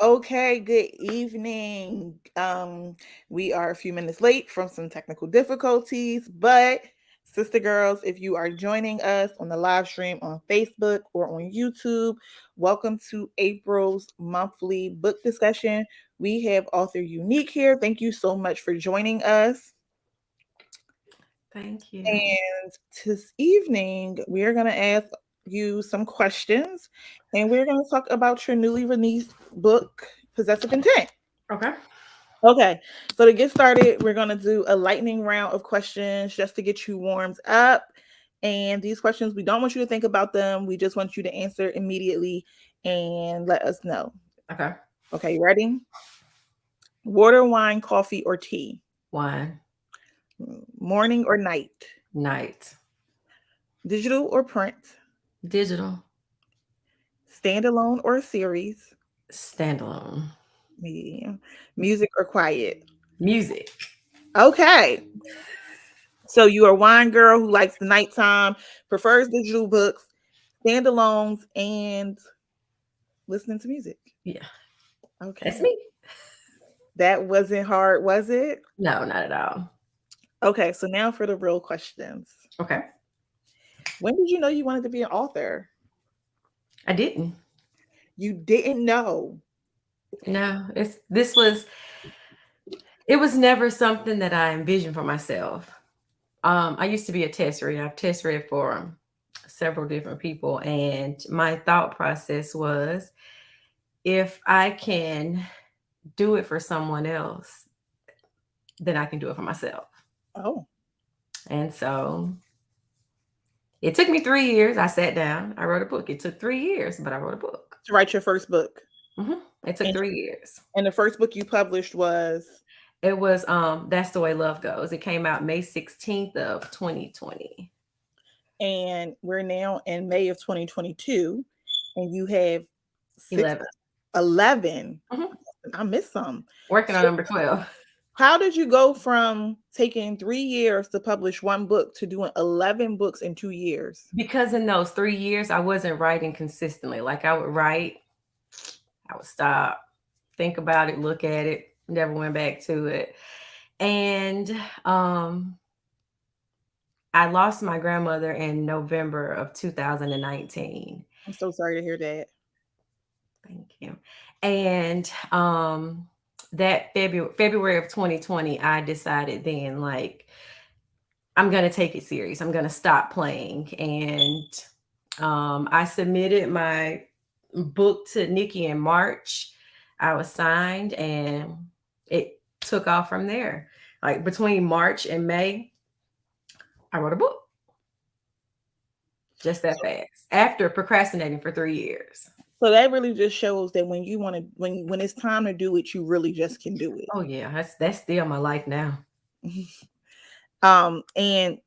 Okay, good evening. We are a few minutes late from some technical difficulties, but sister girls, if you are joining us on the live stream on Facebook or on YouTube, welcome to April's monthly book discussion. We have author Unique here. Thank you so much for joining us. Thank you. And this evening, we are going to ask you some questions and we're going to talk about your newly released book, Possessive Intent. Okay. Okay, so to get started, we're going to do a lightning round of questions just to get you warmed up. And these questions, we don't want you to think about them. We just want you to answer immediately and let us know. Okay. Okay, you ready? Water, wine, coffee, or tea? Wine. Morning or night? Night. Digital or print? Digital. Standalone or series? Standalone. Yeah. Music or quiet? Music. Okay. So you are a wine girl who likes the nighttime, prefers digital books, standalones, and listening to music. Yeah. That's Okay. me. That wasn't hard, was it? No, not at all. Okay, so now for the real questions. Okay. When did you know you wanted to be an author? I didn't. You didn't know. No, it was never something that I envisioned for myself. I used to be a test reader. I've test read for several different people, and my thought process was if I can do it for someone else, then I can do it for myself. Oh, And so it took me 3 years. I sat down, I wrote a book. It took 3 years, but I wrote a book. to write your first book. hmm It took And, 3 years. and the first book you published was, It was That's the Way Love Goes. It came out May 16th of 2020. and we're now in May of 2022, and you have six, 11. 11. hmm I missed some. Working on So number 12. how did you go from taking 3 years to publish one book to doing 11 books in 2 years? Because in those 3 years, I wasn't writing consistently. Like I would write, I would stop, think about it, look at it, never went back to it. And I lost my grandmother in November of 2019. I'm so sorry to hear that. Thank you. And that February of 2020, I decided then like I'm gonna take it serious. I'm gonna stop playing. And I submitted my book to Nikki in March. I was signed and it took off from there. Like between March and May, I wrote a book. Just that fast. After procrastinating for 3 years. So that really just shows that when you want to, when it's time to do it, you really just can do Oh yeah, that's still my life now. it. And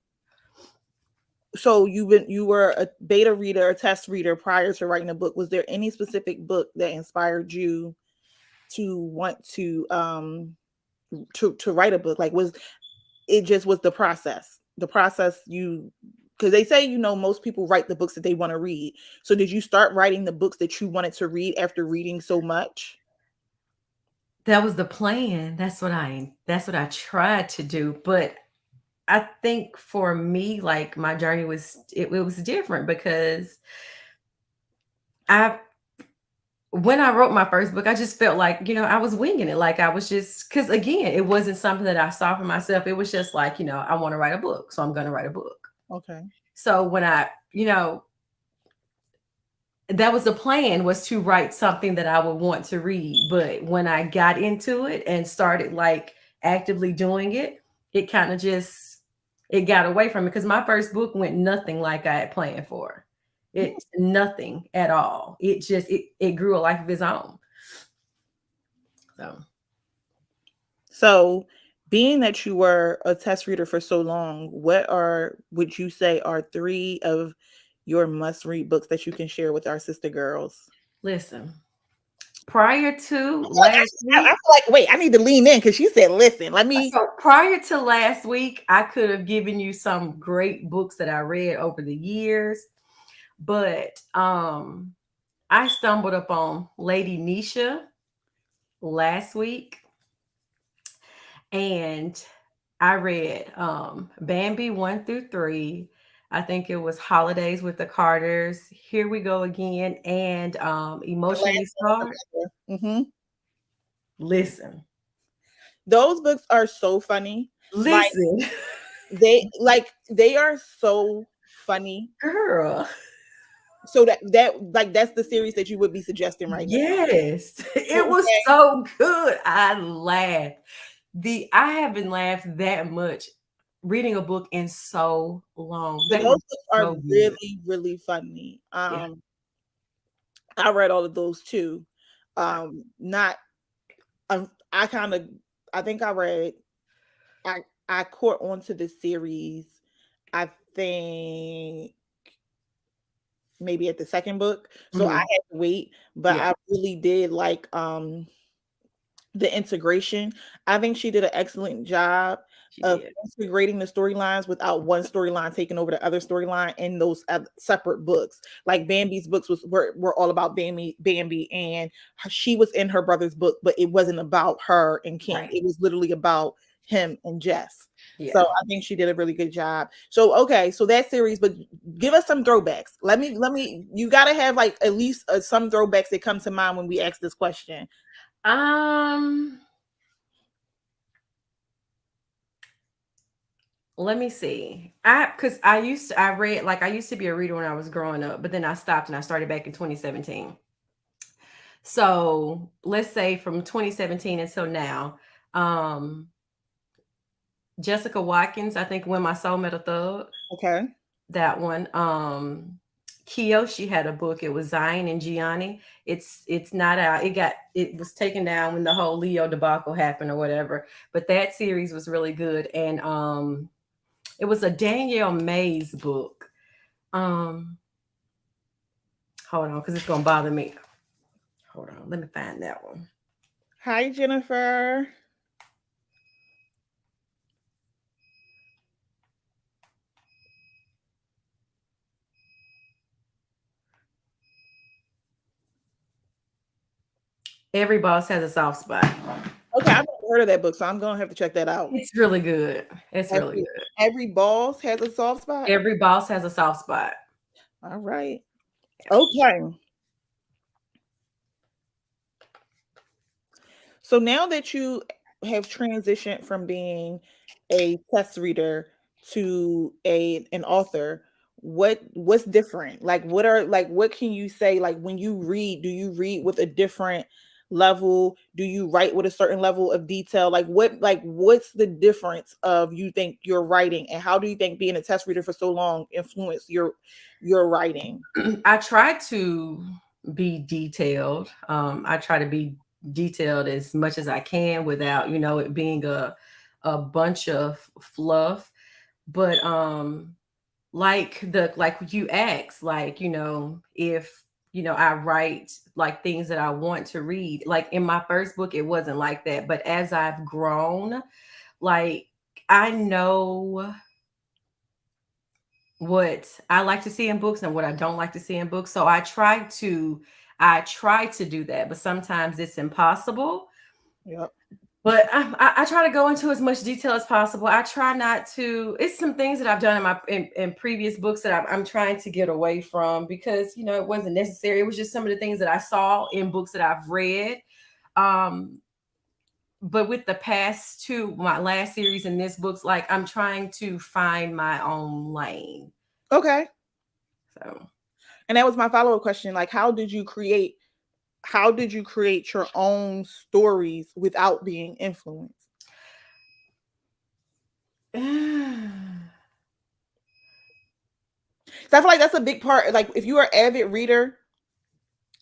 so you were a beta reader, a test reader prior to writing a book. Was there any specific book that inspired you to want to write a book? Like, was it just was the process you, because they say, most people write the books that they want to read. So did you start writing the books that you wanted to read after reading so much? That was the plan. That's what I tried to do. But I think for me, like my journey it was different because I when I wrote my first book, I just felt like, I was winging it. Like I was just because again, it wasn't something that I saw for myself. It was just like, I want to write a book. So I'm gonna write a book. Okay. So when that was the plan was to write something that I would want to read. But when I got into it and started like actively doing it, it kind of just it got away from me because my first book went nothing like I had planned for. Mm. It nothing at all. It grew a life of its own. So So, being that you were a test reader for so long, would you say are three of your must read books that you can share with our sister girls? listen, prior to I feel like last I week, feel like, wait, I need to lean in because she said, listen, let me. I could have given you some great books that I read over the years, but I stumbled upon Lady Nisha last week, and I read Bambi 1 through 3. I think it was Holidays with the Carters, Here We Go Again, and The Emotionally last one Scarred. of the brother. Listen, Those books are so funny. Like listen, they are so funny. girl. So that's the series that you would be suggesting right now. Yes, it was Okay. so good. I laughed. I haven't laughed that much reading a book in so long. So They those were books are so good. really, really funny. Yeah. I read all of those too. Not I kind of I think I read I caught onto this series. I think maybe at the second book, so I Mhm. had to wait. But Yeah, I really did like the integration. I think she did an excellent job she of did. integrating the storylines without one storyline taking over the other storyline in those separate books. Like Bambi's books were all about Bambi, and she was in her brother's book, but it wasn't about her and King. Right. It was literally about him and Jess. So Yeah. I think she did a really good job. So okay, so that series, but give us some throwbacks. Let me. You got to have like at least some throwbacks that come to mind when we ask this question. Um, Let me see. Because I used to be a reader when I was growing up, but then I stopped and I started back in 2017. So let's say from 2017 until now, um, Jessica Watkins, I think When My Soul Met a Thug, Okay. that one. Kiyoshi had a book. It was Zion and Gianni. It's not out. It was taken down when the whole Leo debacle happened or whatever. But that series was really good. And it was a Danielle Mays book. Um, Hold on, because it's gonna bother me. Hold on, let me find that one. Hi, Jennifer. Every Boss Has a Soft Spot. Okay, I've never heard of that book, so I'm gonna have to check that out. It's really good. It's really Every good. every boss has a soft spot. Every Boss Has a Soft Spot. All right. Okay. So now that you have transitioned from being a test reader to a an author, what's different? Like what can you say like when you read, do you read with a different level? Do you write with a certain level of detail? What's the difference of you think your writing, and how do you think being a test reader for so long influenced your writing? I try to be detailed. I try to be detailed as much as I can without, it being a bunch of fluff. But like you asked, like, if I write like things that I want to read. Like in my first book, it wasn't like that. But as I've grown, like I know what I like to see in books and what I don't like to see in books. So I try to do that, but sometimes it's impossible. Yep. But I try to go into as much detail as possible. I try not to. It's some things that I've done in previous books that I'm trying to get away from because it wasn't necessary. It was just some of the things that I saw in books that I've read. Um, but with the past two, my last series and this book's like I'm trying to find my own lane. Okay. So And that was my follow-up question. Like, how did you create your own stories without being influenced? So I feel like that's a big part. Like, if you are an avid reader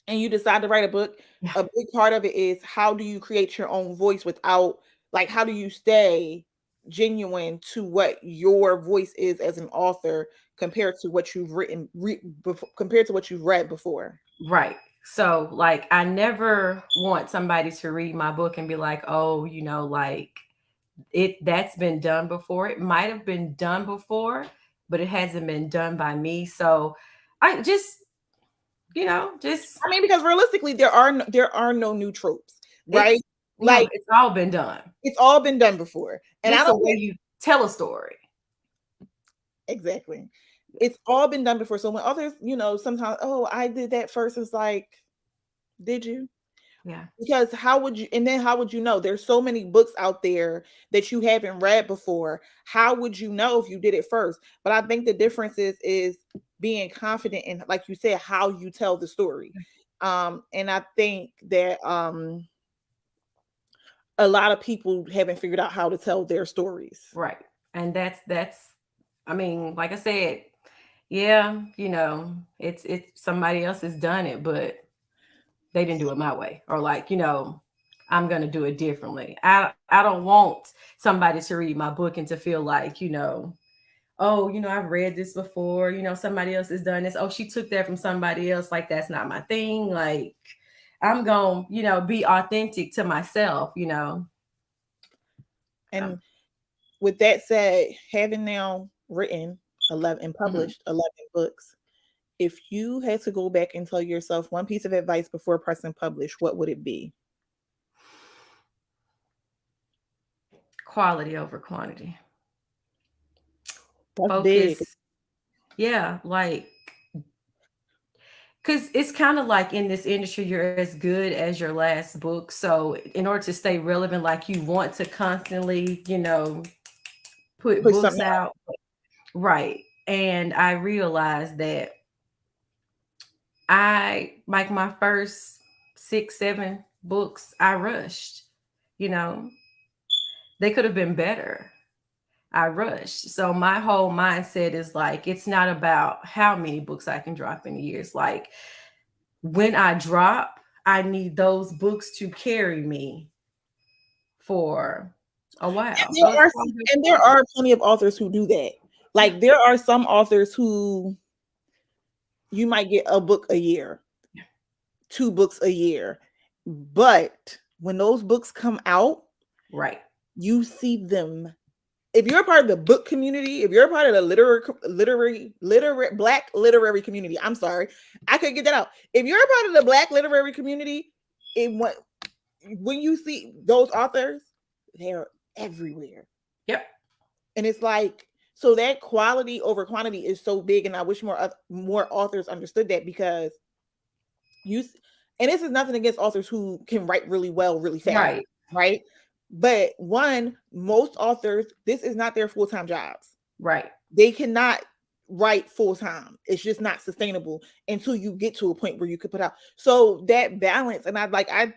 and you decide to write a book, yeah, a big part of it is how do you create your own voice without, like, how do you stay genuine to what your voice is as an author compared to what you've compared to what you've read before? right. So like I never want somebody to read my book and be like, oh, like that's been done before. It might have been done before, but it hasn't been done by me. So I just I mean, because realistically, there are no new tropes, it's right? Like It's all been done. it's all been done before. And I Just the don't way you tell a story. exactly. It's all been done before. So when others, sometimes, oh, I did that first, it's like, did you? Yeah. Because how would you, and then how would you know? There's so many books out there that you haven't read before. How would you know if you did it first? But I think the difference is being confident in, like you said, how you tell the story. And I think that a lot of people haven't figured out how to tell their stories. Right. And that's I mean, like I said, yeah, it's somebody else has done it, but they didn't do it my way. Or like, I'm gonna do it differently. I don't want somebody to read my book and to feel like, oh, I've read this before, somebody else has done this. Oh, she took that from somebody else. Like that's not my thing. Like I'm gonna, be authentic to myself. And Um, with that said, having now written 11 and mhm. published 11 books, if you had to go back and tell yourself one piece of advice before pressing publish, what would it be? Quality over quantity. That's big. Focus. Yeah, like because it's kind of like in this industry, you're as good as your last book. So in order to stay relevant, like you want to constantly, put Put books something out. out. Right. And I realized that I like my first 6, 7 books, I rushed, you know, they could have been better. I rushed. So my whole mindset is like, it's not about how many books I can drop in a year. It's like when I drop, I need those books to carry me for a while. There So it's are quality over and there quantity. are plenty of authors who do that. Yeah. Like there are some authors who you might get a book a year, Yeah. 2 books a year. But when those books come out, Right. you see them. If you're a part of the book community, if you're a part of the literary black literary community, I'm sorry, I couldn't get that out. If you're a part of the black literary community, it what when you see those authors, they're everywhere. Yep. And it's like, so that quality over quantity is so big, and I wish more authors understood that, because you and this is nothing against authors who can write really well really fast, Right. right? But one, most authors, this is not their full-time jobs. Right. They cannot write full-time. It's just not sustainable until you get to a point where you could put out. So that balance, and I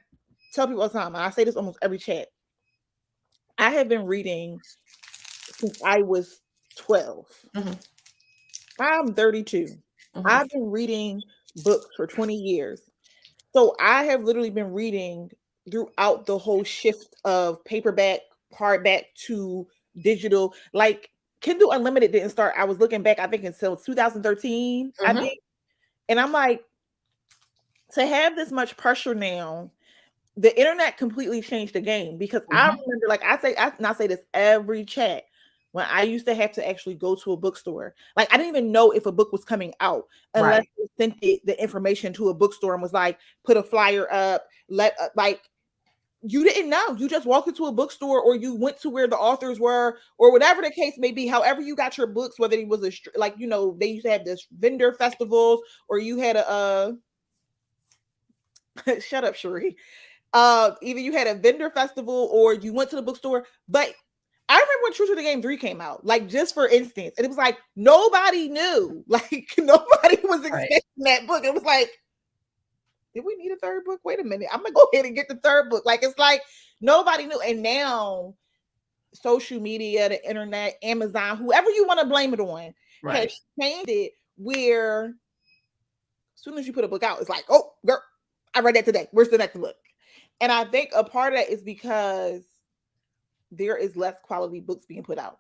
tell people all the time, and I say this almost every chat, I have been reading since I was 12. Hmm. I'm 32. Hmm. I've been reading books for 20 years. So I have literally been reading throughout the whole shift of paperback, hardback to digital. Like Kindle Unlimited didn't start. I was looking back, I think until 2013, I Hmm. think. And I'm like, to have this much pressure now, the internet completely changed the game, because I Hmm. remember, like and I say this every chat, when I used to have to actually go to a bookstore. Like I didn't even know if a book was coming out unless Right. they sent the information to a bookstore and was like, put a flyer up, like you didn't know. You just walked into a bookstore, or you went to where the authors were, or whatever the case may be. However you got your books, whether it was like they used to have this vendor festivals, or you had a shut up, Cherie. Either you had a vendor festival or you went to the bookstore. But I remember when True to the Game 3 came out, like just for instance, and it was like nobody knew, like nobody was Right. expecting that book. It was like, did we need a third book? Wait a minute, I'm gonna go ahead and get the third book. Like it's like nobody knew, and now social media, the internet, Amazon, whoever you want to blame it on, has Right. changed it where as soon as you put a book out, it's like, oh, girl, I read that today. Where's the next book? And I think a part of that is because there is less quality books being put out.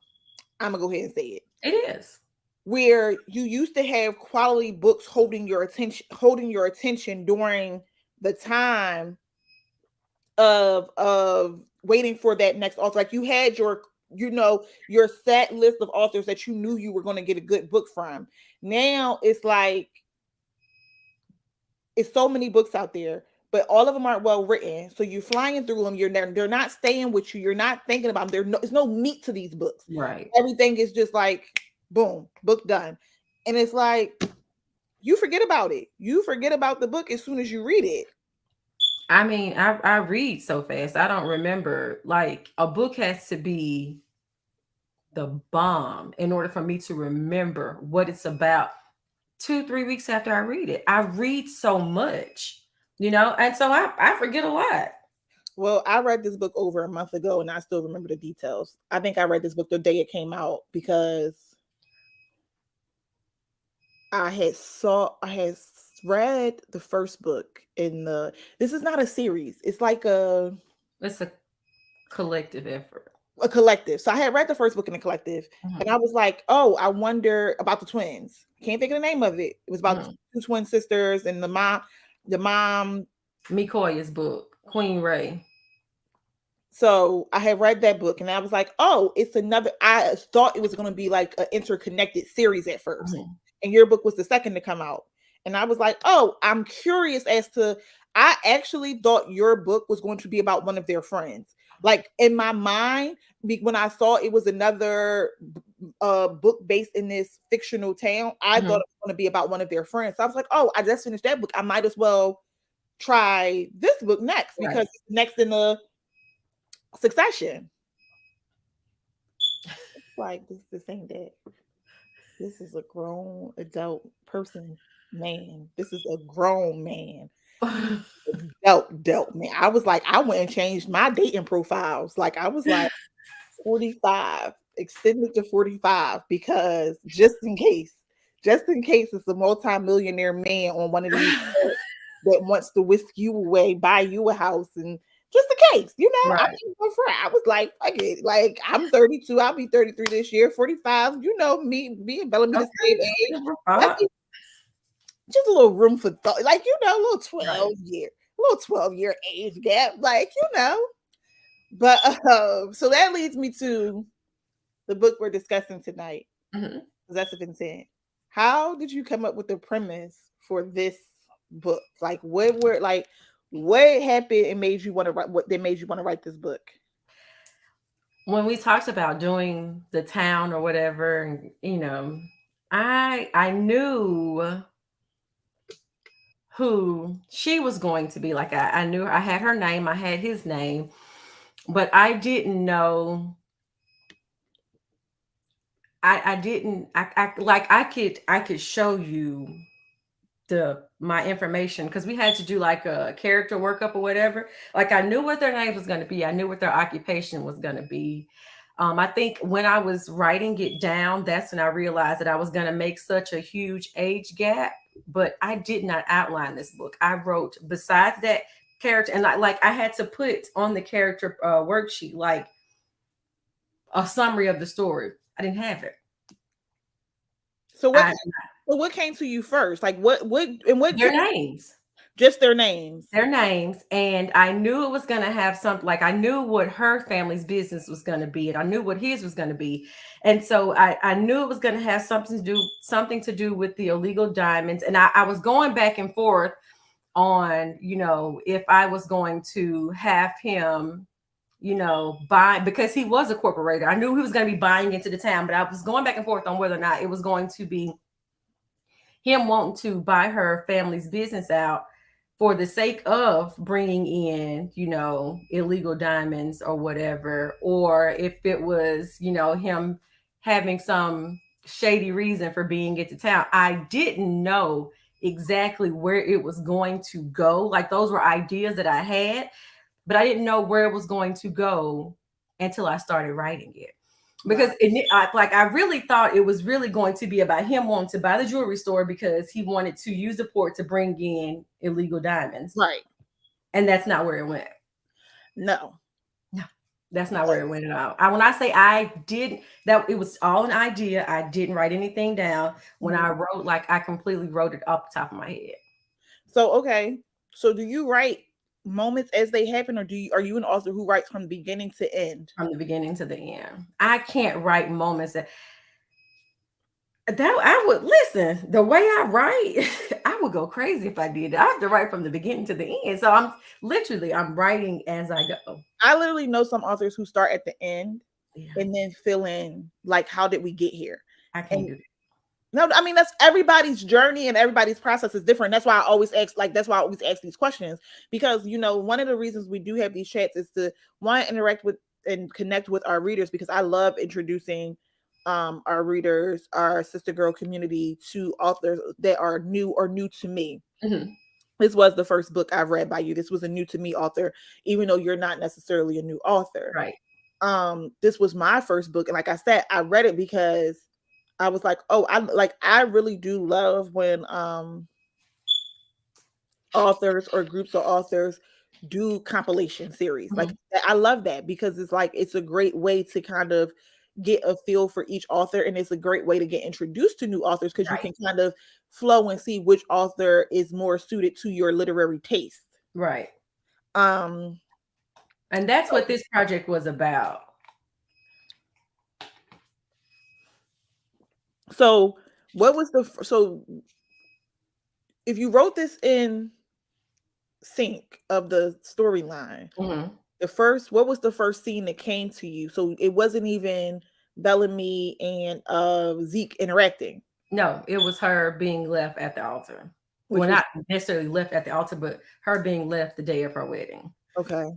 I'm gonna go ahead and say it. It is. Where you used to have quality books holding your attention during the time of waiting for that next author. Like you had your set list of authors that you knew you were going to get a good book from. Now it's like it's so many books out there, but all of them aren't well written. So you're flying through them. They're not staying with you. You're not thinking about them. There's no meat to these books. Right. Everything is just like boom, book done. And it's like you forget about it. You forget about the book as soon as you read it. I mean, I read so fast. I don't remember. Like a book has to be the bomb in order for me to remember what it's about 2, 3 weeks after I read it. I read so much, and so I forget a lot. Well, I read this book over a month ago and I still remember the details. I think I read this book the day it came out because I had read the first book in the this is not a series. It's like It's a collective effort. a collective. So I had read the first book in the collective and Mhm, I was like, "Oh, I wonder about the twins." Can't think of the name of it. It was about mhm. two twin sisters and the mom. Mikoya's book, Queen Ray. So I had read that book and I was like, oh, it's another. I thought it was going to be like an interconnected series at first. Mhm, And your book was the second to come out. And I was like, oh, I'm curious as to. I actually thought your book was going to be about one of their friends. Like in my mind, when I saw it was another book based in this fictional town, I thought mhm. it was going to be about one of their friends. So I was like, oh, I just finished that book. I might as well try this book next because Right. it's next in the succession. Like this ain't that. This is a grown adult person, man. This is a grown man. Adult man. I was like, I went and changed my dating profiles. Like I was like 45, extended to 45 because just in case it's a multi-millionaire man on one of these apps that wants to whisk you away, buy you a house, and just in case, I Right. mean, for I was like, fuck it. Like I'm 32, I'll be 33 this year, 45. Me and Bellamy the Okay. same age. Silver Let fox. me just a little room for thought, like a little Right. 12-year age gap, But so that leads me to the book we're discussing tonight, Mhm. Possessive Intent. How did you come up with the premise for this book? Like what happened and made you want to write what that made you want to write this book? When we talked about doing the town or whatever, and I knew who she was going to be. Like I knew I had her name, I had his name, but I didn't know. I didn't. I like I could show you the my information because we had to do like a character workup or whatever. Like I knew what their name was going to be. I knew what their occupation was going to be. I think when I was writing it down, that's when I realized that I was going to make such a huge age gap. But I did not outline this book. I wrote besides that character, and I had to put on the character worksheet like a summary of the story. I didn't have it. So what I came, so what came to you first? Like what Their names. just their names. Their names, and I knew it was going to have something. Like I knew what her family's business was going to be, and I knew what his was going to be, and so I knew it was going to have something to do with the illegal diamonds. And I was going back and forth on if I was going to have him buy, because he was a corporator. I knew he was going to be buying into the town, but I was going back and forth on whether or not it was going to be him wanting to buy her family's business out for the sake of bringing in, illegal diamonds or whatever, or if it was, him having some shady reason for being into town. I didn't know exactly where it was going to go. Like those were ideas that I had, but I didn't know where it was going to go until I started writing it. Because Right. I really thought it was really going to be about him wanting to buy the jewelry store because he wanted to use the port to bring in illegal diamonds, Right. and that's not where it went. No. No, that's not where it went at all. When I say I did that, it was all an idea. I didn't write anything down. When Mhm. I wrote, like I completely wrote it off the top of my head So okay. So do you write moments as they happen, or are you an author who writes from beginning to end? from the beginning to the end. I can't write moments that That I would listen. The way I write, I would go crazy if I did. I have to write from the beginning to the end. So I'm writing as I go. I literally know some authors who start at the end Yeah, and then fill in like how did we get here? I can't And do that. no, I mean that's everybody's journey and everybody's process is different. That's why I always ask, like that's why I always ask these questions because one of the reasons we do have these chats is to want to interact with and connect with our readers because I love introducing our readers, our sister girl community to authors that are new or new to me. Mhm. This was the first book I've read by you. This was a new to me author, even though you're not necessarily a new author. Right. This was my first book, and like I said, I read it because I was like, oh, I really do love when authors or groups of authors do compilation series. Like Mhm. I love that because it's like it's a great way to kind of get a feel for each author and it's a great way to get introduced to new authors because you Right. can kind of flow and see which author is more suited to your literary taste. Right. Um And that's so, what this project was about. so what was so if you wrote this in sync of the storyline, Mhm. what was the first scene that came to you? So it wasn't even Bellamy and Zeke interacting, No, it was her being left at the altar. Well, which was not necessarily left at the altar, but her being left the day of her wedding. okay.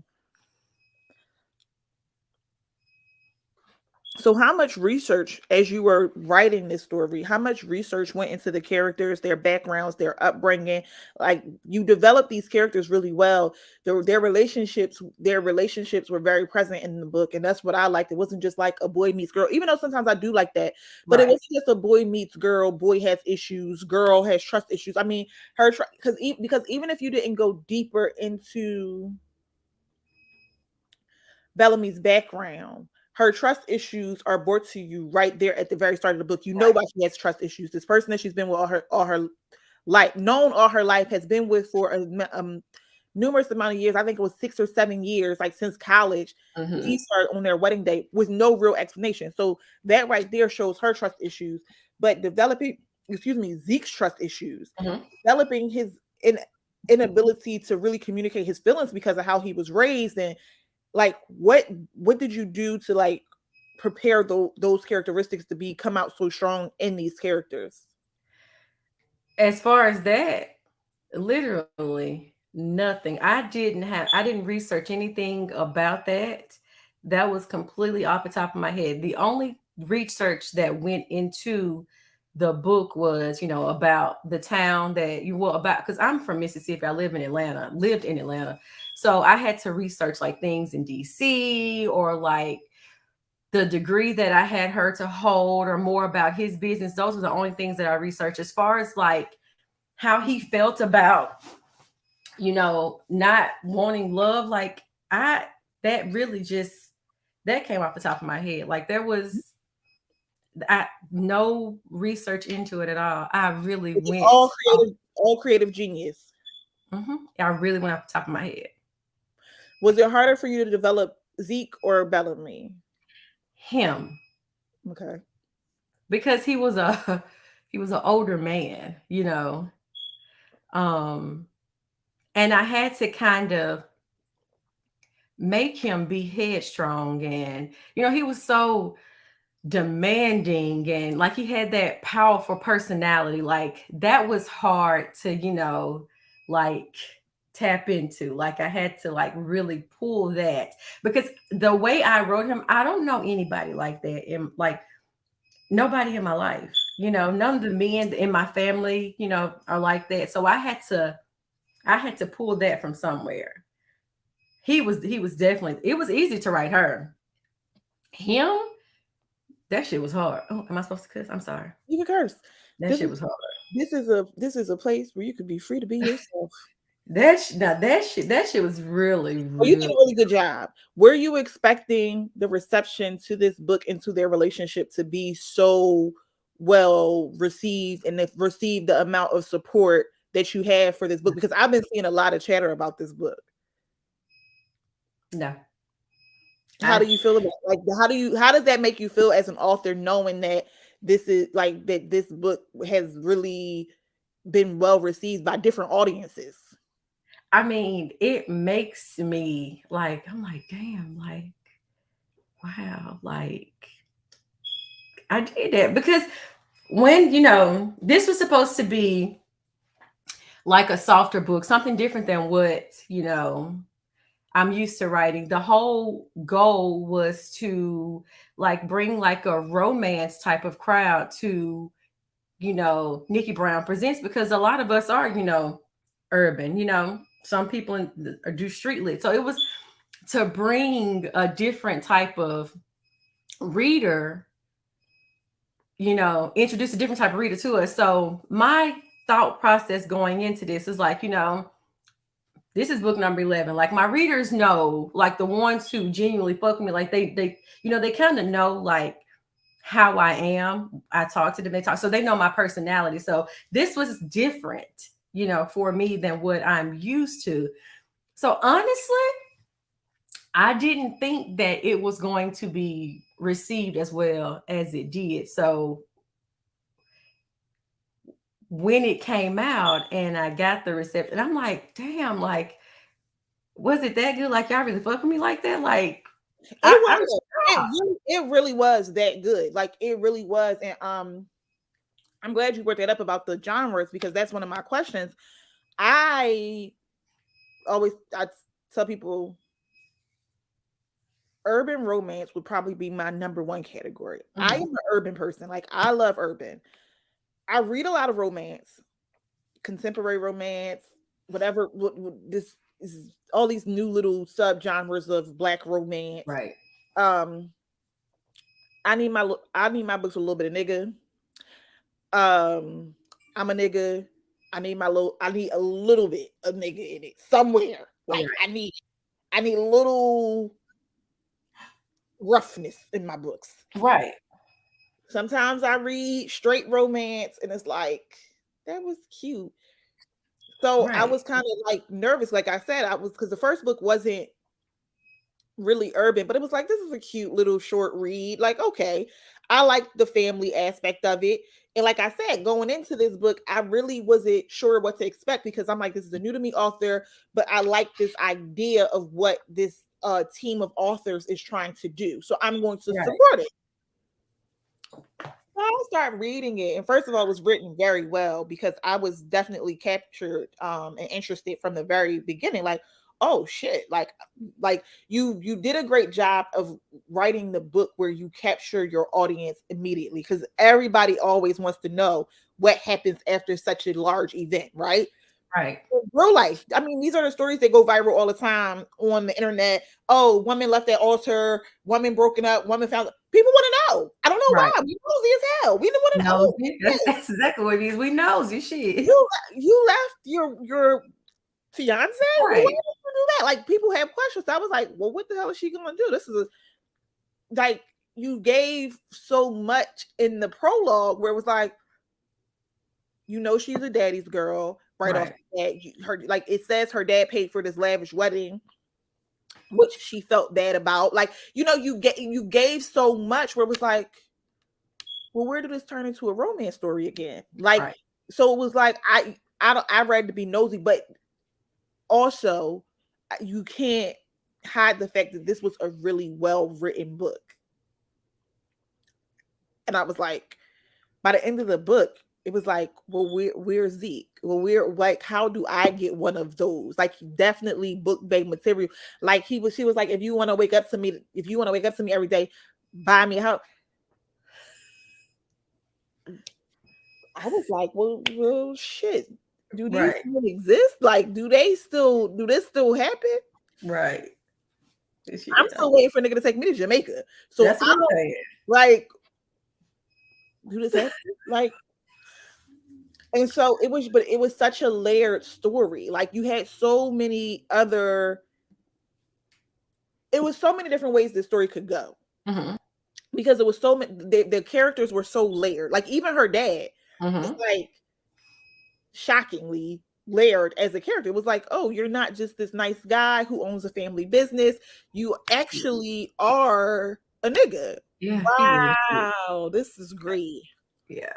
So how much research as you were writing this story, how much research went into the characters, their backgrounds, their upbringing? Like you developed these characters really well. Their relationships were very present in the book. And that's what I liked. It wasn't just like a boy meets girl, even though sometimes I do like that, but it Right. wasn't just a boy meets girl, boy has issues, girl has trust issues. I mean, because even if you didn't go deeper into Bellamy's background, her trust issues are brought to you right there at the very start of the book. You know Right. why she has trust issues. This person that she's been with all her life, known all her life, has been with for numerous amount of years. I think it was 6 or 7 years, like since college. Mhm. These are on their wedding day with no real explanation. So that right there shows her trust issues. But Zeke's trust issues, Mhm. developing his inability to really communicate his feelings because of how he was raised and like what did you do to like prepare those characteristics to be come out so strong in these characters? As far as that, literally nothing. I didn't research anything about that. That was completely off the top of my head. The only research that went into the book was, about the town that you were about because I'm from Mississippi. I lived in Atlanta. So I had to research like things in DC or like the degree that I had her to hold or more about his business. Those were the only things that I researched. As far as like how he felt about not wanting love, like I that really just that came off the top of my head. Like there was no research into it at all. I really It's went off, all creative genius. I really went off the top of my head. Was it harder for you to develop Zeke or Bellamy? Him, Okay. because he was a he was an older man, um and I had to kind of make him be headstrong, and he was so demanding, and like he had that powerful personality. Like that was hard to like tap into. Like I had to like really pull that, because the way I wrote him, I don't know anybody like that, in like nobody in my life, none of the men in my family, are like that. So I had to pull that from somewhere. He was definitely, it was easy to write her. Him, that shit was hard. Oh, am I supposed to cuss? I'm sorry. You can curse. That This shit is was hard. this is a place where you could be free to be yourself. Now that shit was really, Oh, you did really. a really good job. Were you expecting the reception to this book and to their relationship to be so well received and if received the amount of support that you have for this book? Because I've been seeing a lot of chatter about this book. No. How I do you feel about like how does that make you feel as an author knowing that this is like that this book has really been well received by different audiences. I mean, it makes me like, I'm like, damn, like, wow, like I did that because when, this was supposed to be like a softer book, something different than what, I'm used to writing. The whole goal was to like bring like a romance type of crowd to, Nikki Brown Presents, because a lot of us are, urban, some people do street lit. So it was to bring a different type of reader, introduce a different type of reader to us. So my thought process going into this is like, this is book number 11. Like my readers know, like the ones who genuinely fuck with me, like they kind of know like how I am. I talk to them, they talk, so they know my personality. So this was different, for me than what I'm used to. So honestly, I didn't think that it was going to be received as well as it did. So when it came out and I got the reception, I'm like, damn, like, was it that good? Like, y'all really fuck with me like that? Like, I'm shocked. It really was that good. Like it really was. And I'm glad you brought that up about the genres, because that's one of my questions. I I tell people urban romance would probably be my number one category. I am Mhm. an urban person. Like I love urban. I read a lot of romance, contemporary romance, whatever. This is all these new little subgenres of black romance. Right. Um, I need my books with a little bit of nigga. Um, I'm a nigga. I need a little bit of nigga in it somewhere. Like Right. I need a little roughness in my books. Right. Sometimes I read straight romance and it's like that was cute. So I Right. was kind of like nervous. Like I said, I was, because the first book wasn't really urban, but it was like this is a cute little short read. Like, okay, I like the family aspect of it. And like I said, going into this book, I really wasn't sure what to expect, because I'm like, this is a new to me author, but I like this idea of what this team of authors is trying to do. So I'm going to Right. support it. I started reading it, and first of all, it was written very well, because I was definitely captured and interested from the very beginning. Like, oh shit, like you did a great job of writing the book where you capture your audience immediately, because everybody always wants to know what happens after such a large event, right? Right. Real life. I mean, these are the stories that go viral all the time on the internet. Oh, woman left that altar, woman broken up, woman found. People want to know. I don't know Right. why. We nosy as hell. We didn't want to know. Oh, Nosy. That's exactly what it is. We nosy shit. you left your fiance. Well, why Right. did you do that? Like people have questions. I was like, well, what the hell is she gonna do? This is like you gave so much in the prologue where it was like, she's a daddy's girl right off Right. the bat. Her, like it says her dad paid for this lavish wedding, which she felt bad about. Like, you gave so much where it was like, well, where did this turn into a romance story again? Like, Right. so it was like I read to be nosy, but also you can't hide the fact that this was a really well written book. And I was like, by the end of the book, it was like, well, we're Zeke. Well, we're like, how do I get one of those? Like, definitely book bag material. Like she was like, if you want to wake up to me, every day, buy me a house. I was like, well, shit. Do these Right. still exist? Like, do this still happen? Right. I'm Yeah. still waiting for a nigga to take me to Jamaica. So That's I what I'm don't saying. like do this happen? Like, and so it was, but it was such a layered story. Like you had so many other, it was so many different ways this story could go, Hmm. because it was so many, the characters were so layered. Like even her dad was Hmm. like shockingly layered as a character. It was like, oh, you're not just this nice guy who owns a family business. You actually are a nigga. Yeah, he really did. Wow, this is great. Yeah.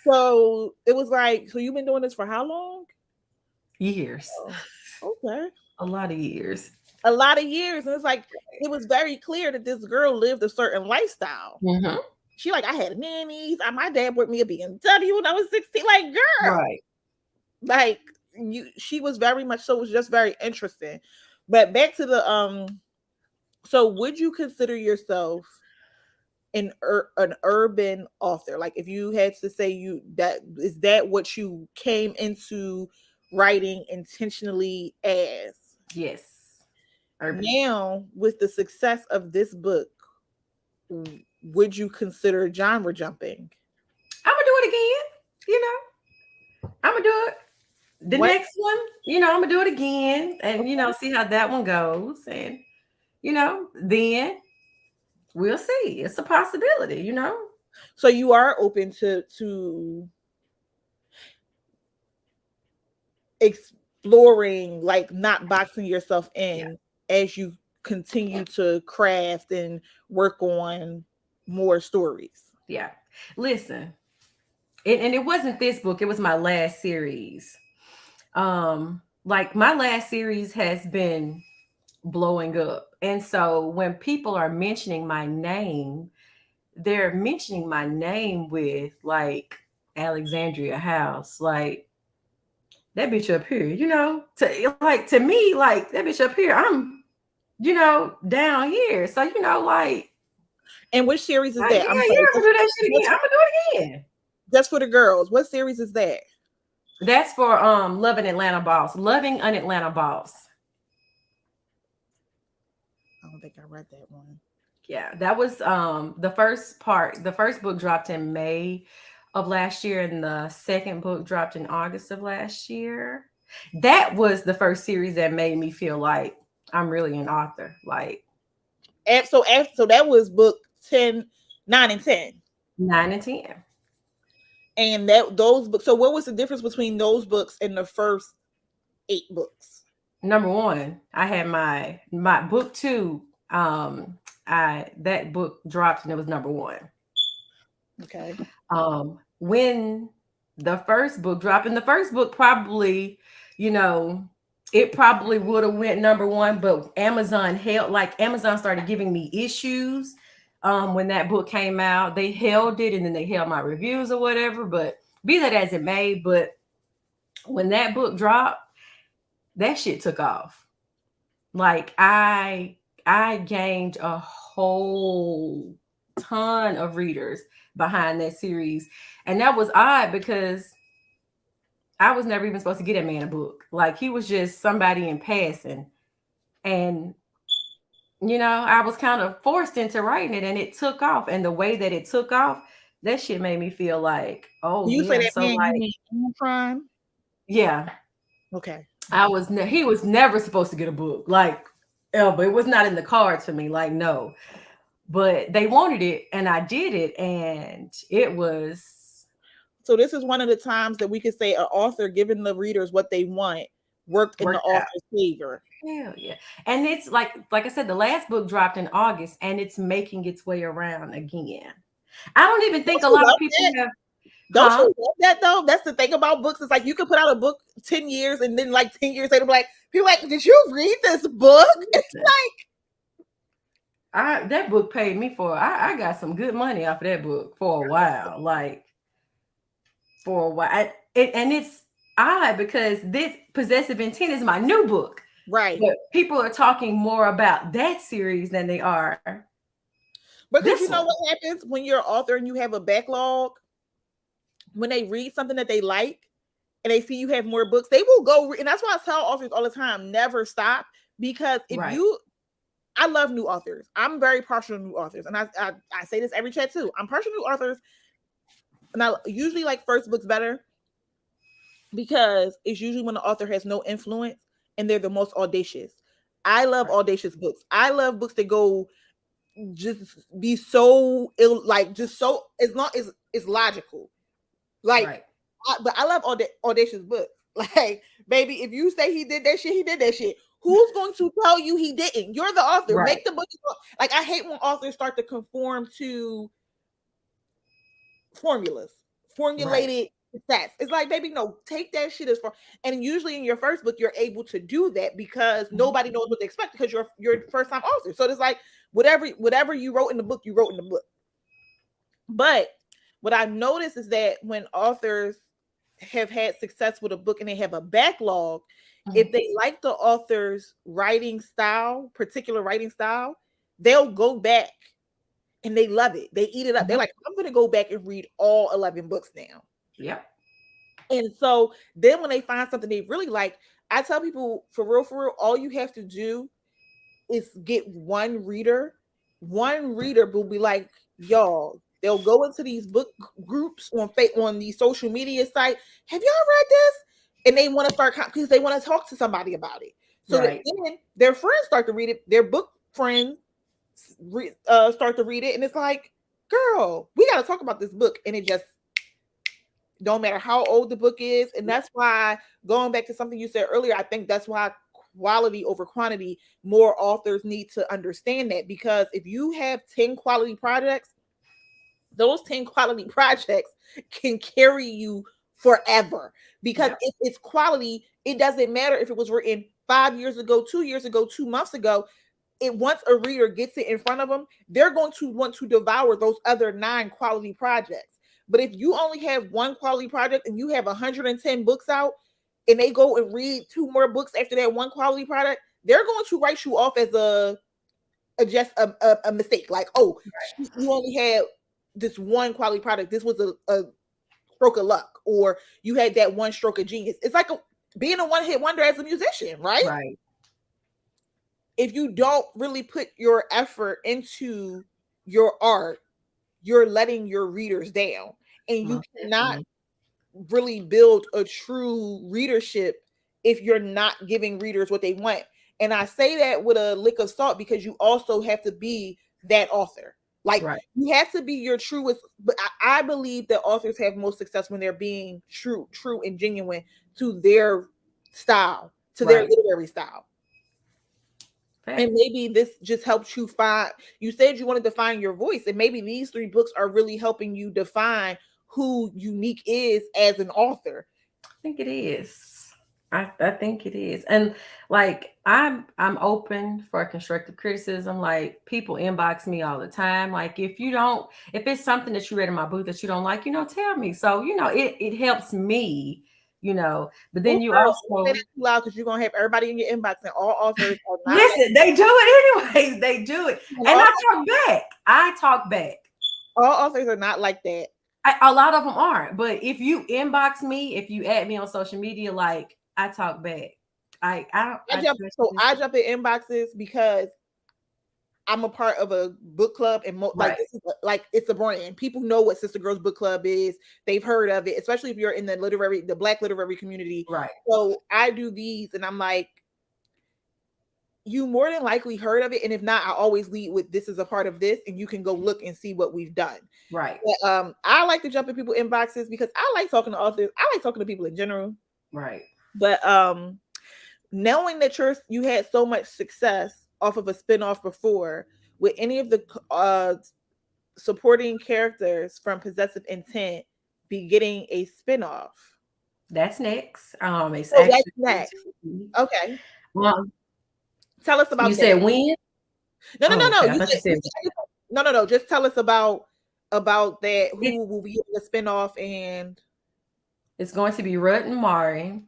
So it was like, so you've been doing this for how long? Years. Oh, okay. A lot of years. A lot of years. And it's like, it was very clear that this girl lived a certain lifestyle. Hmm. She like, I had nannies. My dad bought me a BMW when I was 16. Like, girl, Right. like she was very much so. It was just very interesting. But back to the so would you consider yourself an urban author? Like, if you had to say, you that is that what you came into writing intentionally as? Yes. Urban. Now, with the success of this book, would you consider genre jumping? I'm gonna do it again. You know, I'm gonna do it. The What? next one, I'm gonna do it again, and see how that one goes, and then we'll see. It's a possibility. So you are open to exploring, like not boxing yourself Yeah, in as you continue to craft and work on more stories. yeah. Listen, and it wasn't this book; it was my last series. Like my last series has been blowing up, and so when people are mentioning my name, they're mentioning my name with like Alexandria House, like that bitch up here, to me, like that bitch up here, I'm, down here. So, And which series is that? I'm yeah, sorry, I'm gonna do that shit again. just, I'm gonna do it again. just for the girls. What series is that? That's for Loving Atlanta Boss. Loving an Atlanta Boss. I don't think I read that one. Yeah, that was the first part. The first book dropped in May of last year, and the second book dropped in August of last year. That was the first series that made me feel like I'm really an author. Like So that was book 10, 9, and 10. 9 and 10. And that those books. So what was the difference between those books and the first 8 books? Number one, I had my book two. I that book dropped and it was number one. Okay. When the first book dropped, and the first book probably, you know, it probably would have went number one, but Amazon started giving me issues when that book came out. They held it and then they held my reviews or whatever. But be that as it may, but when that book dropped, that shit took off. Like I gained a whole ton of readers behind that series. And that was odd because I was never even supposed to get that man a book. Like he was just somebody in passing. And I was kind of forced into writing it and it took off. And the way that it took off, that shit made me feel like, oh When you say yeah. that So man, you like, mean Prime? yeah, Okay. he was never supposed to get a book. Like ever. It was not in the cards for me. Like, no. But they wanted it and I did it. And it was So this is one of the times that we could say an author giving the readers what they want worked in the worked out. author's favor. Hell yeah. And it's like I said, the last book dropped in August and it's making its way around again. I don't even think Don't a you lot of love people that? have, Don't huh? you love that though? That's the thing about books. It's like you could put out a book 10 years and then like 10 years later, be like, people like, did you read this book? It's like, That book paid me I got some good money off of that book for a while. Like for a while. And it's odd because this Possessive Intent is my new book. right. But people are talking more about that series than they are Because this you know one. what happens when you're an author and you have a backlog? When they read something that they like and they see you have more books, they will go. And that's why I tell authors all the time, never stop. Because if Right. I love new authors. I'm very partial to new authors. And I say this every chat too. I'm partial to new authors. And I usually like first books better because it's usually when the author has no influence and they're the most audacious. I love Right. audacious books. I love books that go just be so ill, like just so as long as it's logical. Like, Right. but I love audacious books. Like, baby, if you say he did that shit, he did that shit. Who's going to tell you he didn't? You're the author. Right. Make the book. Like, I hate when authors start to conform to formulas, Right. formulated stats. It's like, baby, no, take that shit as far. And usually in your first book, you're able to do that because Mhm. nobody knows what they expect because you're first time author. So it's like whatever you wrote in the book, you wrote in the book. But what I've noticed is that when authors have had success with a book and they have a backlog, if Mhm. they like the author's writing style, particular writing style, they'll go back and they love it. They eat it up. They're Mhm. like, I'm going to go back and read all 11 books now. Yep. And so then when they find something they really like, I tell people, for real, all you have to do is get one reader. One reader will be like, y'all, they'll go into these book groups on these social media sites. Have y'all read this? And they want to start because they want to talk to somebody about it. So that Right. then their friends start to read it. Their book friends start to read it, and it's like, girl, we got to talk about this book. And it just don't matter how old the book is. And that's why, going back to something you said earlier, I think that's why quality over quantity, more authors need to understand that, because if you have 10 quality projects, those 10 quality projects can carry you forever. Because Yep. if it's quality, it doesn't matter if it was written 5 years ago, 2 years ago, 2 months ago. It, once a reader gets it in front of them, they're going to want to devour those other 9 quality projects. But if you only have one quality project and you have 110 books out, and they go and read 2 more books after that one quality product, they're going to write you off as just a mistake. Like, oh, you only had this one quality product. This was a stroke of luck, or you had that one stroke of genius. It's like being a one hit wonder as a musician, right? Right. If you don't really put your effort into your art, you're letting your readers down, and you Most cannot definitely. really build a true readership if you're not giving readers what they want. And I say that with a lick of salt because you also have to be that author. Like, Right. you have to be your truest. But I believe that authors have most success when they're being true and genuine to their style, to their Right. literary style. And Facts. maybe this just helps you find, you said you wanted to find your voice, and maybe these 3 books are really helping you define who Unique is as an author. I think it is. I think it is. And like I'm open for constructive criticism. Like people inbox me all the time. Like if it's something that you read in my book that you don't like, tell me. So, it helps me, but Oh, then you girl, don't say that also too loud because you're gonna have everybody in your inbox, and all authors are not listen, they do it anyways. They do it. like, And I talk back. I talk back. all authors are not like that. A lot of them aren't. But if you inbox me, if you add me on social media, like I talk back. I don't I I jump, trust so this. I jump in inboxes because I'm a part of a book club, and like, Right. this is like, it's a brand. People know what Sister Girls Book Club is. They've heard of it, especially if you're in the Black literary community. Right. So I do these, and I'm like, you more than likely heard of it, and if not, I always lead with, this is a part of this, and you can go look and see what we've done. Right. But, I like to jump in people inboxes because I like talking to authors. I like talking to people in general. Right. But knowing that you had so much success off of a spinoff before, with any of the supporting characters from Possessive Intent be getting a spinoff? That's next. It's Oh, that's actually going next. to be. Okay, Well, tell us you about that. said when? No, no, Oh, no, no. okay. I You thought you said, said no, no, no. Just tell us about that. it, Who will be getting a spinoff? And it's going to be Rudd and Mari.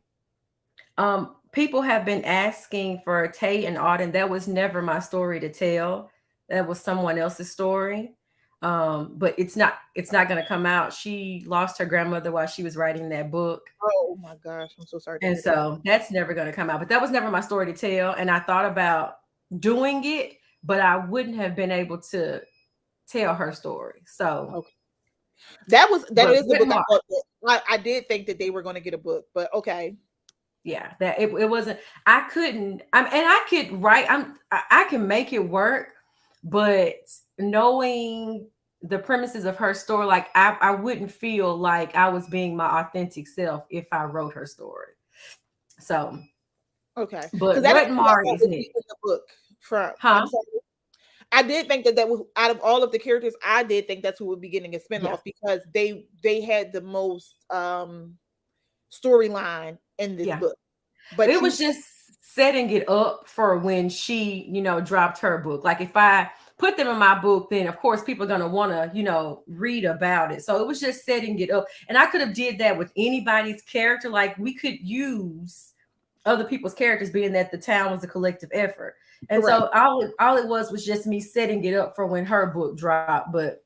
People have been asking for Tay and Auden. That was never my story to tell. That was someone else's story. But it's not going to come out. She lost her grandmother while she was writing that book. oh my gosh, I'm so sorry to And hear that. so that's never going to come out. But that was never my story to tell. And I thought about doing it, but I wouldn't have been able to tell her story. So, Okay, that but is the with book I Mark, thought that, I did think that they were going to get a book, but okay. yeah, that it wasn't. I couldn't. And I could write. I can make it work, but knowing the premises of her story, like I wouldn't feel like I was being my authentic self if I wrote her story. So Okay, because But that is Rutt and who I Mari thought is would be in next. the book from. I'm Huh? sorry. I did think that that was out of all of the characters. I did think that's who would be getting a Yeah. spinoff because they had the most storyline in this Yeah. book. But It you was just setting it up for when she, dropped her book. Like if I put them in my book, then of course people are gonna want to, read about it. So it was just setting it up. And I could have did that with anybody's character. Like we could use other people's characters, being that the town was a collective effort. And correct. so all it was just me setting it up for when her book dropped. But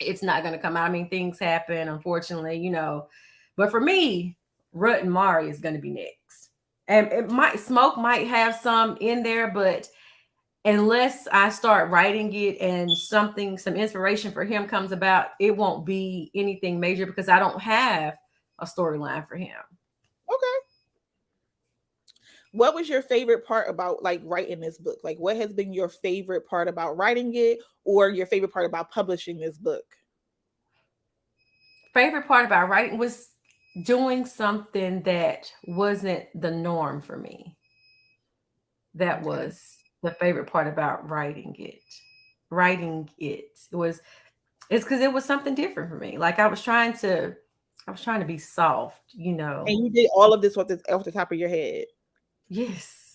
it's not gonna come out. I mean, things happen, unfortunately. But for me, Rutt and Mari is gonna be next. And it might Smoke might have some in there, but unless I start writing it and some inspiration for him comes about, it won't be anything major because I don't have a storyline for him. Okay. What was your favorite part about like writing this book? Like what has been your favorite part about writing it or your favorite part about publishing this book? Favorite part about writing was doing something that wasn't the norm for me. That Okay. was the favorite part about writing it. Writing it was it's because it was something different for me. Like I was trying to be soft. And you did all of this off the top of your head. Yes.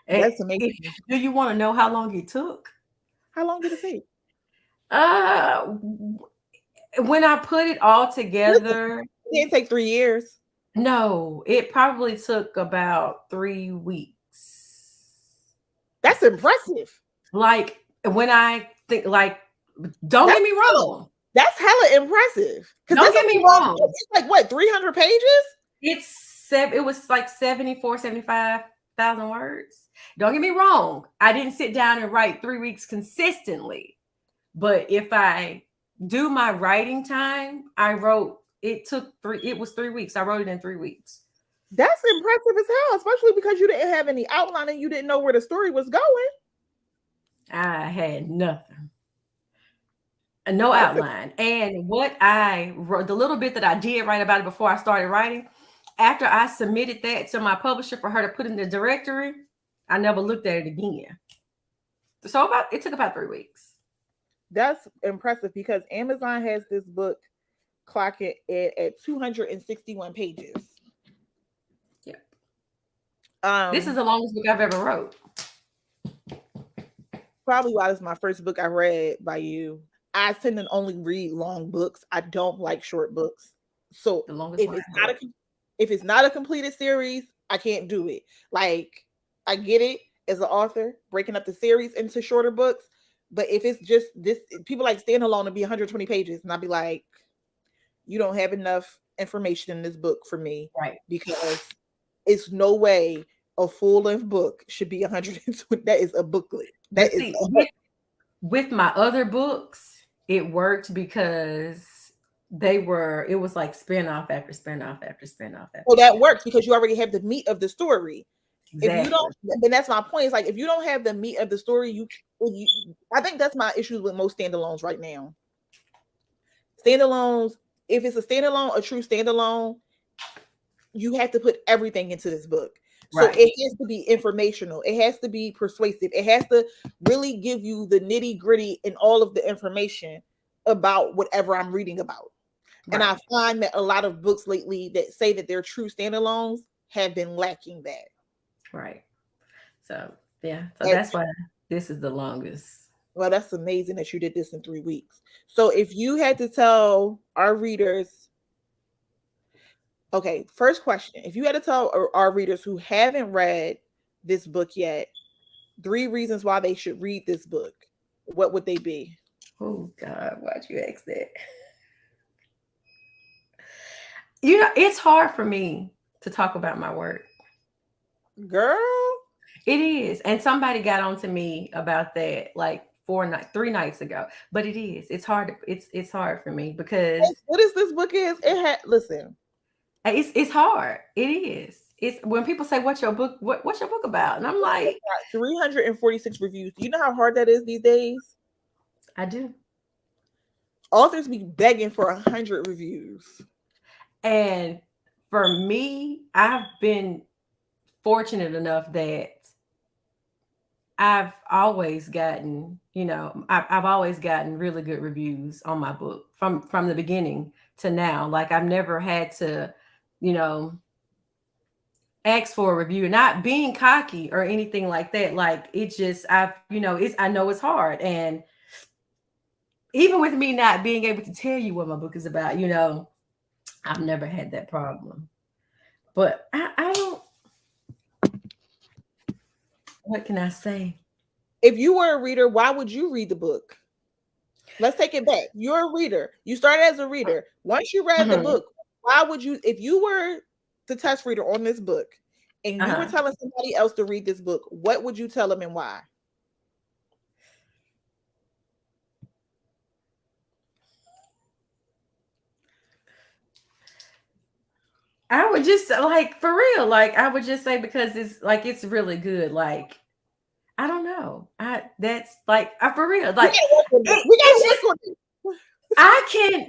And That's amazing. do you want to know how long it took? How long did it take? When I put it all Listen, together, it didn't take 3 years. no, it probably took about 3 weeks. That's impressive. Like when I think, like, don't That's get me hella, wrong. that's hella impressive. Because Don't this get is a me long book. wrong. It's like what, 300 pages? It was like 75,000 words. Don't get me wrong. I didn't sit down and write 3 weeks consistently. But if I do my writing time, it was 3 weeks. I wrote it in 3 weeks. That's impressive as hell, especially because you didn't have any outline and you didn't know where the story was going. I had nothing, no That's outline. And what I wrote, the little bit that I did write about it before I started writing, after I submitted that to my publisher for her to put in the directory, I never looked at it again. So it took about 3 weeks. that's impressive because Amazon has this book clocking it at 261 pages. Yeah. This is Um, the longest book I've ever wrote. Probably why this is my first book I read by you. I tend to only read long books. I don't like short books. So The longest if one it's I not ever a if it's not a completed series, I can't do it. Like I get it as an author, breaking up the series into shorter books. But if it's just this, people like standalone to be 120 pages, and I'll be like, you don't have enough information in this book for me wrote. Right. because it's no way a full length book should be 120. That is a booklet. That But is see, a with my other books, it worked because it was like spinoff after spinoff after spinoff well, after that spinoff. works because you already have the meat of the story. If you don't, Exactly. then that's my point. It's like if you don't have the meat of the story, I think that's my issues with most standalones right now. Standalones, if it's a standalone, a true standalone, you have to put everything into this book. So Right. it has to be informational. It has to be persuasive. It has to really give you the nitty gritty and all of the information about whatever I'm reading about. And I Right. find that a lot of books lately that say that they're true standalones have been lacking that. Right. So yeah. So And, that's why this is the longest. well, that's amazing that you did this in 3 weeks. So if you had to tell our readers, okay, first question, if you had to tell our readers who haven't read this book yet, 3 reasons why they should read this book, what would they be? Oh God, why'd you ask that? It's hard for me to talk about my work. Girl, It is. And somebody got on to me about that like 3 nights ago. But it is. It's hard. It's hard for me because what is this book is? It had listen. it's hard. It is. It's when people say, "What's your book? What's your book about?" And I'm It like, got 346 reviews. Do you know how hard that is these days? I do. Authors be begging for 100 reviews. And for me, I've been fortunate enough that I've always gotten, I've always gotten really good reviews on my book from the beginning to now. Like I've never had to, you know, ask for a review, not being cocky or anything like that. Like it just, I know it's hard. And even with me not being able to tell you what my book is about, I've never had that problem. But I don't, what can I say? If you were a reader, why would you read the book? Let's take it back. You're a reader. You started as a reader. Once you read the Mhm. book, why would you, if you were the test reader on this book and you were Uh-huh. telling somebody else to read this book, what would you tell them and why? I would just like for real, like I would just say because it's like it's really good. Like I don't know. I that's like for real. We Like gotta work on this. We it's gotta just work on this.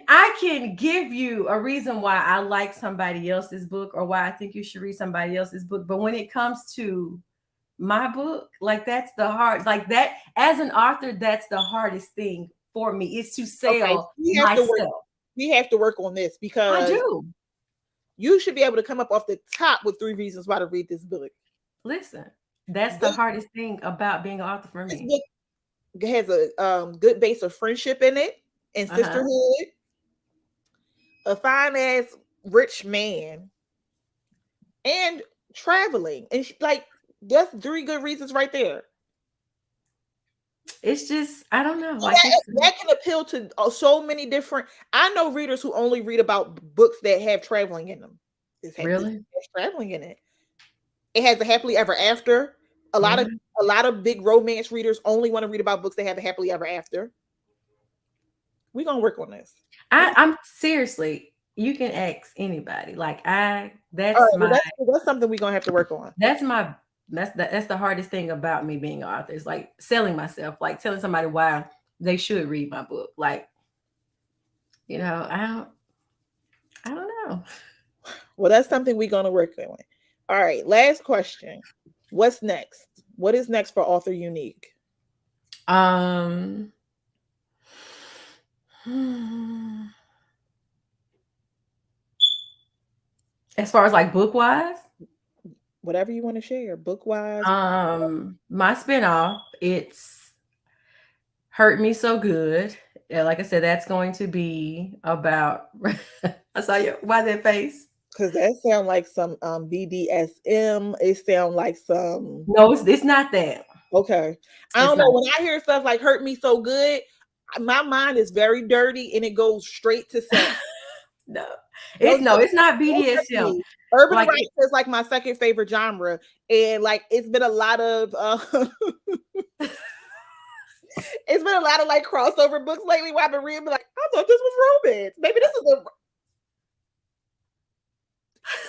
I can give you a reason why I like somebody else's book or why I think you should read somebody else's book. But when it comes to my book, like that's the hard like that as an author, that's the hardest thing for me is to Okay, sell we have to work. myself. We have to work on this I because do. you should be able to come up off the top with 3 reasons why to read this book. Listen, that's the This, hardest thing about being an author for this me. book has a good base of friendship in it and Uh-huh. sisterhood, a fine ass rich man, and traveling. And like that's 3 good reasons right there. It's just I don't know. So Like it's that can appeal to so many different. I know readers who only read about books that have traveling in them. This really, has traveling in it. It has a happily ever after. A lot yeah. of a lot of big romance readers only want to read about books that have a happily ever after. We're gonna work on this. We I'm seriously. You can ask anybody. Like all right, that's well my that's something we're gonna have to work on. that's my that's the hardest thing about me being an author is like selling myself, like telling somebody why they should read my book. Like I don't know. Well, that's something we're gonna work on. All right, last question. What's next? What is next for Author Unique? Um, hmm, as far as like book wise, Whatever you want to share, book wise. my spinoff, it's Hurt Me So Good. Yeah, like I said, that's going to be about I saw you why that face. Because that sound like some BDSM. It sound like some No, it's not that. okay. I It's don't not know. When I hear stuff like "hurt me so good," my mind is very dirty and it goes straight to sex. no. Don't It's not don't touch BDSM. me. Urban Like rights is like my second favorite genre, and like it's been a lot of it's been a lot of like crossover books lately where I've been reading, like I thought this was romance. Maybe this is a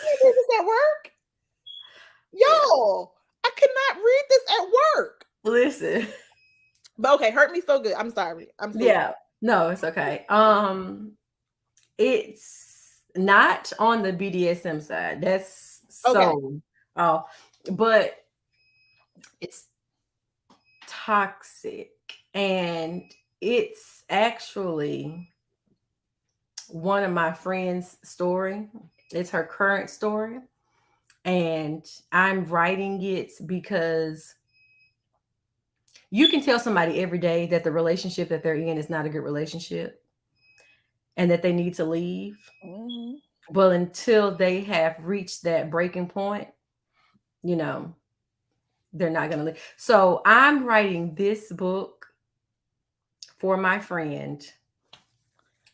this is at work. yeah. Y'all, I cannot read this at work. Listen. But okay, hurt me so good. I'm sorry. I'm so Yeah. No, it's okay. It's not on the BDSM side. That's okay. so oh, but it's toxic and it's actually one of my friend's story. It's her current story and I'm writing it because you can tell somebody every day that the relationship that they're in is not a good relationship and that they need to leave. Mhm. Well, until they have reached that breaking point, you know, they're not going to leave. So I'm writing this book for my friend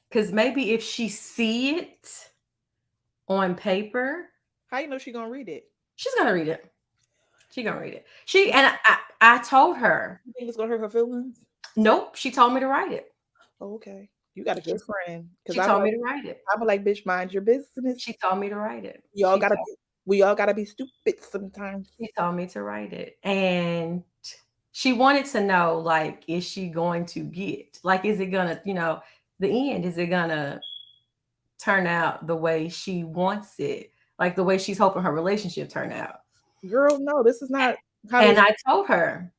because maybe if she see it on paper, How you know she gonna read it? she's going to read it. She's going to read it. She and I told her, You think it's gonna hurt her feelings? nope. She told me to write it. Oh, okay. You got a She, good friend. Because she told me to write it. I'm like, bitch, mind your business. She told me to write it. Y'all gotta be we all gotta be stupid sometimes. She told me to write it. And she wanted to know, like, is she going to get, like, is it gonna, the end, is it gonna turn out the way she wants it? Like the way she's hoping her relationship turn out. girl, no, this is not how And this. I told her,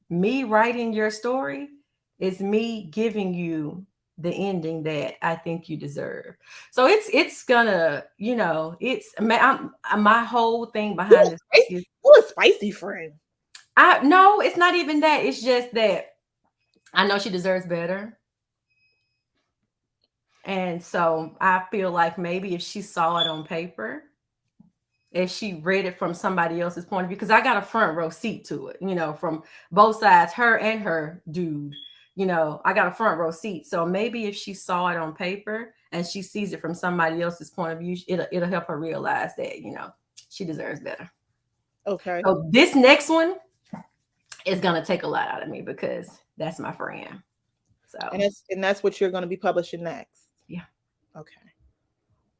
me writing your story is me giving you the ending that I think you deserve. So it's gonna, my whole thing You behind a this book spicy, is you a spicy friend. I no, it's not even that. It's just that I know she deserves better. And so I feel like maybe if she saw it on paper, if she read it from somebody else's point of view, because I got a front row seat to it, from both sides, her and her dude, I got a front row seat. So maybe if she saw it on paper and she sees it from somebody else's point of view, it'll help her realize that, she deserves better. Okay. So this next one is gonna take a lot out of me because that's my friend. So And that's what you're going to be publishing next. yeah, Okay.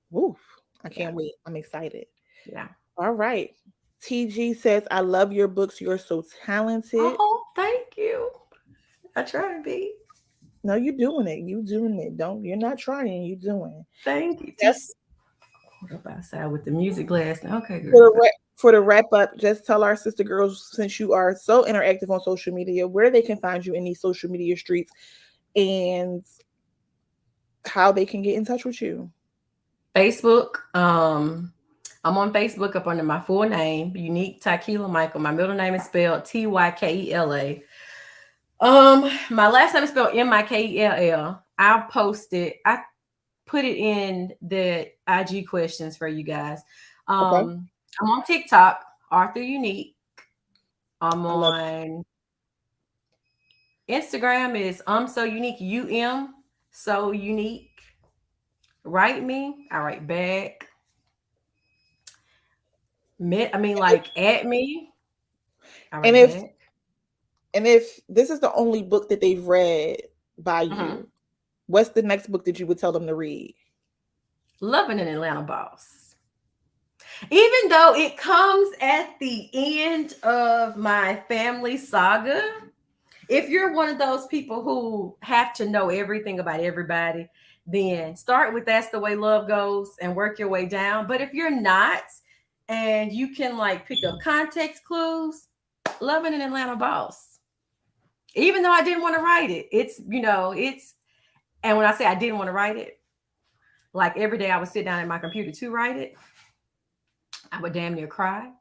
Woo. I yeah, can't wait. I'm excited. yeah. All right. TG says, I love your books. You're so talented. Oh, thank you. I try to be. No, you're doing it. You doing it. Don't you're not trying, you doing it. Thank you. That's Just hold up outside with the music blasting. Okay, for girl. the for the wrap up, just tell our sister girls, since you are so interactive on social media, where they can find you in these social media streets and how they can get in touch with you. Facebook. I'm on Facebook up under my full name, Unique Tykeela Michael. My middle name is spelled Tykela. My last name is spelled Mikel. I'll post it. I put it in the IG questions for you guys. Okay. I'm on TikTok, Arthur Unique. I'm I love on Instagram is so unique, so unique. Write me, I write back. it. Like at me, I And write if back. and if this is the only book that they've read by Mhm. you, what's the next book that you would tell them to read? Loving an Atlanta boss. Even though it comes at the end of my family saga, if you're one of those people who have to know everything about everybody, then start with That's the Way Love Goes and work your way down. But if you're not, and you can like pick up context clues, Loving an Atlanta Boss. Even though I didn't want to write it, and when I say I didn't want to write it, like every day I would sit down at my computer to write it, I would damn near cry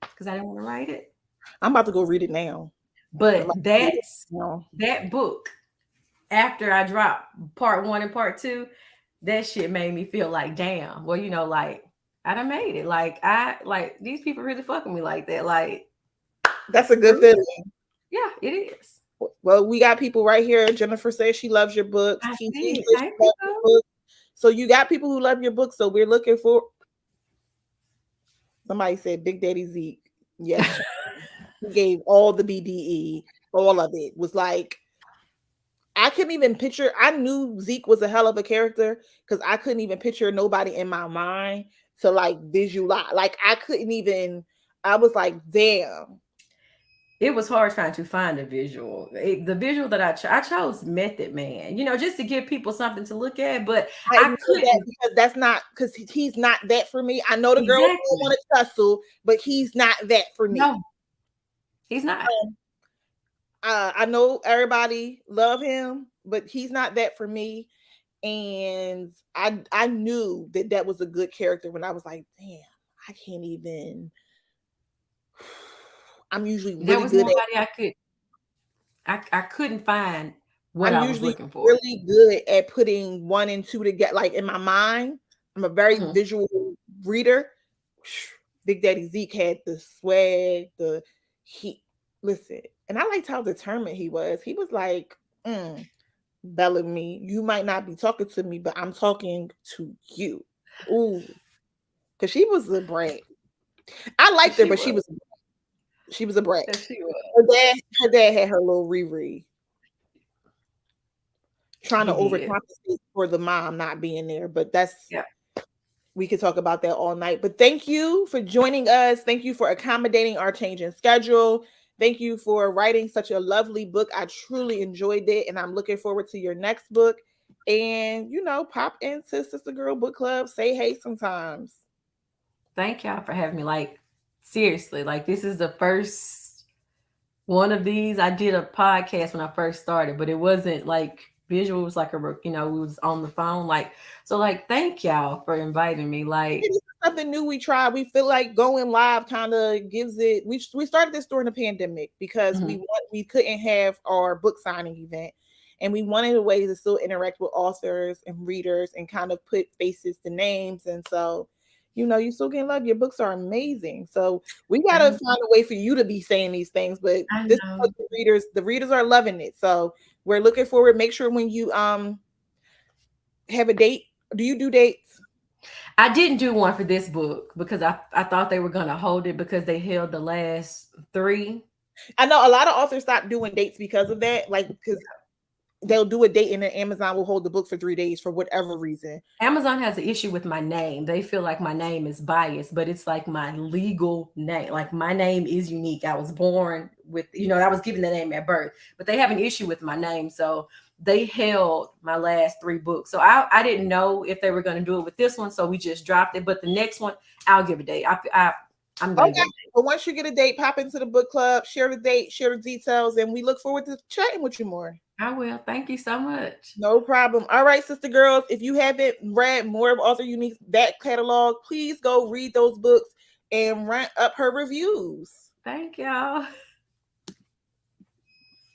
because I didn't want to write it. I'm about to go read it now. I'm But about to read it now. that book, after I dropped part one and part two, that shit made me feel like, damn, well, like I done made it. Like these people really fucking me like that. Like, That's a for good real. feeling. Yeah, it is. Well, we got people right here. Jennifer says she loves your books. I TT see. says she Thank you. loves your books. So you got people who love your books. So we're looking for. Somebody said Big Daddy Zeke. Yes, he gave all the BDE. All of it was like I couldn't even picture. I knew Zeke was a hell of a character because I couldn't even picture nobody in my mind to like visualize. Like I couldn't even. I was like, damn. It was hard trying to find a visual. The visual that I chose Method Man, just to give people something to look at. But I I admit that couldn't because that's not because he's not that for me. I know the girls don't exactly. want to tussle, but he's not that for me. No, he's not. Um, I know everybody love him, but he's not that for me. And I knew that that was a good character when I was like, damn, I can't even. I'm usually There really was good at. nobody I could. I couldn't find what I'm I was usually looking for. really good at putting one and two together. Like in my mind, I'm a very Mhm. visual reader. Big Daddy Zeke had the swag, the he listen, and I liked how determined he was. He was like, Bellamy, you might not be talking to me, but I'm talking to you. Ooh, because she was a brat. I liked her, She but was. she was a brat. She was. Her dad had her little Riri trying He to did. overcompensate for the mom not being there, but that's Yeah. we could talk about that all night. But thank you for joining us. Thank you for accommodating our changing schedule. Thank you for writing such a lovely book. I truly enjoyed it, and I'm looking forward to your next book. And pop into Sister Girl Book Club. Say hey sometimes. Thank y'all for having me. Like Seriously, like this is the first one of these. I did a podcast when I first started, but it wasn't like visual. It was like we was on the phone. Like, so like, thank y'all for inviting me. Like, This is something new we tried. We feel like going live kind of gives it. We started this during the pandemic because mhm. we couldn't have our book signing event, and we wanted a way to still interact with authors and readers and kind of put faces to names. And so, you still can love. Your books are amazing. So we gotta I, find a way for you to be saying these things. But I this is what know. the readers are loving it. So we're looking forward. Make sure when you have a date. Do you do dates? I didn't do one for this book because I thought they were gonna hold it because they held the last three. I know a lot of authors stop doing dates because of that, like because they'll do a date and then Amazon will hold the book for 3 days for whatever reason. Amazon has an issue with my name. They feel like my name is biased, but it's like my legal name. Like my name is unique. I was born with, I was given the name at birth, but they have an issue with my name. So they held my last three books. So I didn't know if they were going to do it with this one. So we just dropped it. But the next one, I'll give a date. I'm going to Okay, give a date. but once you get a date, pop into the book club, share the date, share the details, and we look forward to chatting with you more. I will. Thank you so much. No problem. All right, sister girls, if you haven't read more of Author Unique's back catalog, please go read those books and rank up her reviews. Thank y'all.